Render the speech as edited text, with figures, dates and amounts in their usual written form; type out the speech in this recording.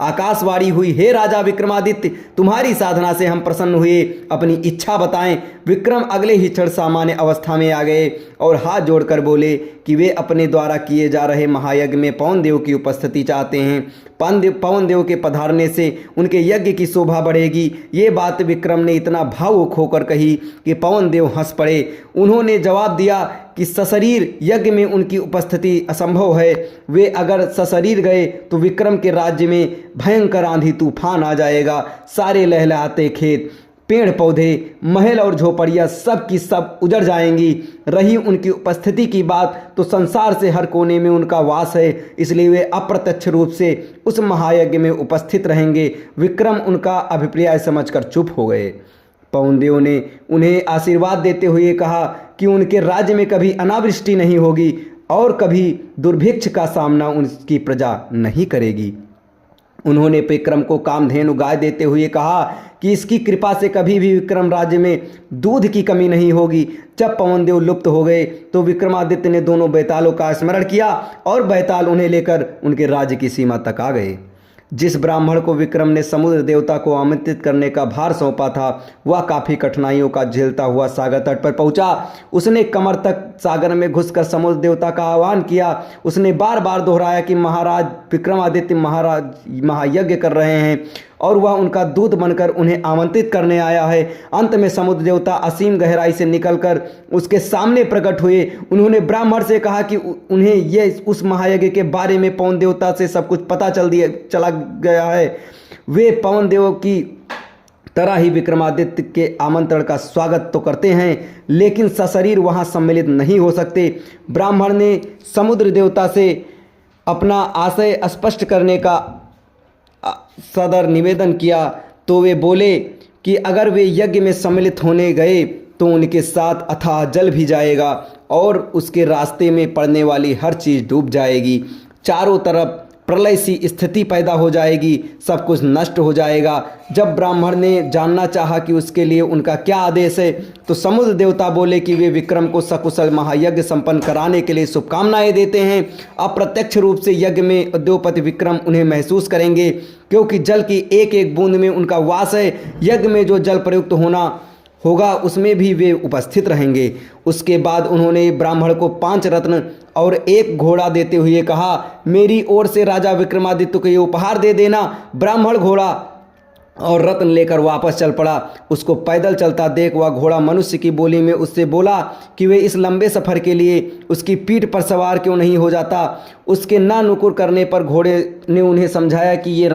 आकाशवाणी हुई, हे राजा विक्रमादित्य, तुम्हारी साधना से हम प्रसन्न हुए, अपनी इच्छा बताएं। विक्रम अगले ही क्षण सामान्य अवस्था में आ गए और हाथ जोड़कर बोले कि वे अपने द्वारा किए जा रहे महायज्ञ में पवन देव की उपस्थिति चाहते हैं। पवन देव के पधारने से उनके यज्ञ की शोभा बढ़ेगी। ये बात विक्रम ने इतना भावुक होकर कही कि पवन देव हंस पड़े। उन्होंने जवाब दिया कि सशरीर यज्ञ में उनकी उपस्थिति असंभव है। वे अगर सशरीर गए तो विक्रम के राज्य में भयंकर आंधी तूफान आ जाएगा। सारे लहलहाते खेत, पेड़ पौधे, महल और झोपड़ियाँ सब की सब उजड़ जाएंगी। रही उनकी उपस्थिति की बात तो संसार से हर कोने में उनका वास है, इसलिए वे अप्रत्यक्ष रूप से उस महायज्ञ में उपस्थित रहेंगे। विक्रम उनका अभिप्राय समझकर चुप हो गए। पवन देव ने उन्हें आशीर्वाद देते हुए कहा कि उनके राज्य में कभी अनावृष्टि नहीं होगी और कभी दुर्भिक्ष का सामना उनकी प्रजा नहीं करेगी। उन्होंने विक्रम को कामधेनु गाय देते हुए कहा कि इसकी कृपा से कभी भी विक्रम राज्य में दूध की कमी नहीं होगी। जब पवन देव लुप्त हो गए तो विक्रमादित्य ने दोनों बैतालों का स्मरण किया और बैताल उन्हें लेकर उनके राज्य की सीमा तक आ गए। जिस ब्राह्मण को विक्रम ने समुद्र देवता को आमंत्रित करने का भार सौंपा था, वह काफ़ी कठिनाइयों का झेलता हुआ सागर तट पर पहुंचा। उसने कमर तक सागर में घुसकर समुद्र देवता का आह्वान किया। उसने बार बार दोहराया कि महाराज विक्रमादित्य महाराज महायज्ञ कर रहे हैं और वह उनका दूत बनकर उन्हें आमंत्रित करने आया है। अंत में समुद्र देवता असीम गहराई से निकलकर उसके सामने प्रकट हुए। उन्होंने ब्राह्मण से कहा कि उन्हें यह उस महायज्ञ के बारे में पवन देवता से सब कुछ पता चला गया है। वे पवन देव की तरह ही विक्रमादित्य के आमंत्रण का स्वागत तो करते हैं, लेकिन सशरीर वहां सम्मिलित नहीं हो सकते। ब्राह्मण ने समुद्र देवता से अपना आशय स्पष्ट करने का सदर निवेदन किया तो वे बोले कि अगर वे यज्ञ में सम्मिलित होने गए तो उनके साथ अथाह जल भी जाएगा और उसके रास्ते में पड़ने वाली हर चीज़ डूब जाएगी। चारों तरफ प्रलय सी स्थिति पैदा हो जाएगी, सब कुछ नष्ट हो जाएगा। जब ब्राह्मण ने जानना चाहा कि उसके लिए उनका क्या आदेश है तो समुद्र देवता बोले कि वे विक्रम को सकुशल महायज्ञ संपन्न कराने के लिए शुभकामनाएं देते हैं। अप्रत्यक्ष रूप से यज्ञ में उद्योगपति विक्रम उन्हें महसूस करेंगे, क्योंकि जल की एक एक बूंद में उनका वास है। यज्ञ में जो जल प्रयुक्त होगा उसमें भी वे उपस्थित रहेंगे। उसके बाद उन्होंने ब्राह्मण को 5 रत्न और 1 घोड़ा देते हुए कहा, मेरी ओर से राजा विक्रमादित्य को ये उपहार दे देना। ब्राह्मण घोड़ा और रत्न लेकर वापस चल पड़ा। उसको पैदल चलता देख वह घोड़ा मनुष्य की बोली में उससे बोला कि वे इस लंबे सफ़र के लिए उसकी पीठ पर सवार क्यों नहीं हो जाता। उसके ना नुकुर करने पर घोड़े ने उन्हें समझाया कि ये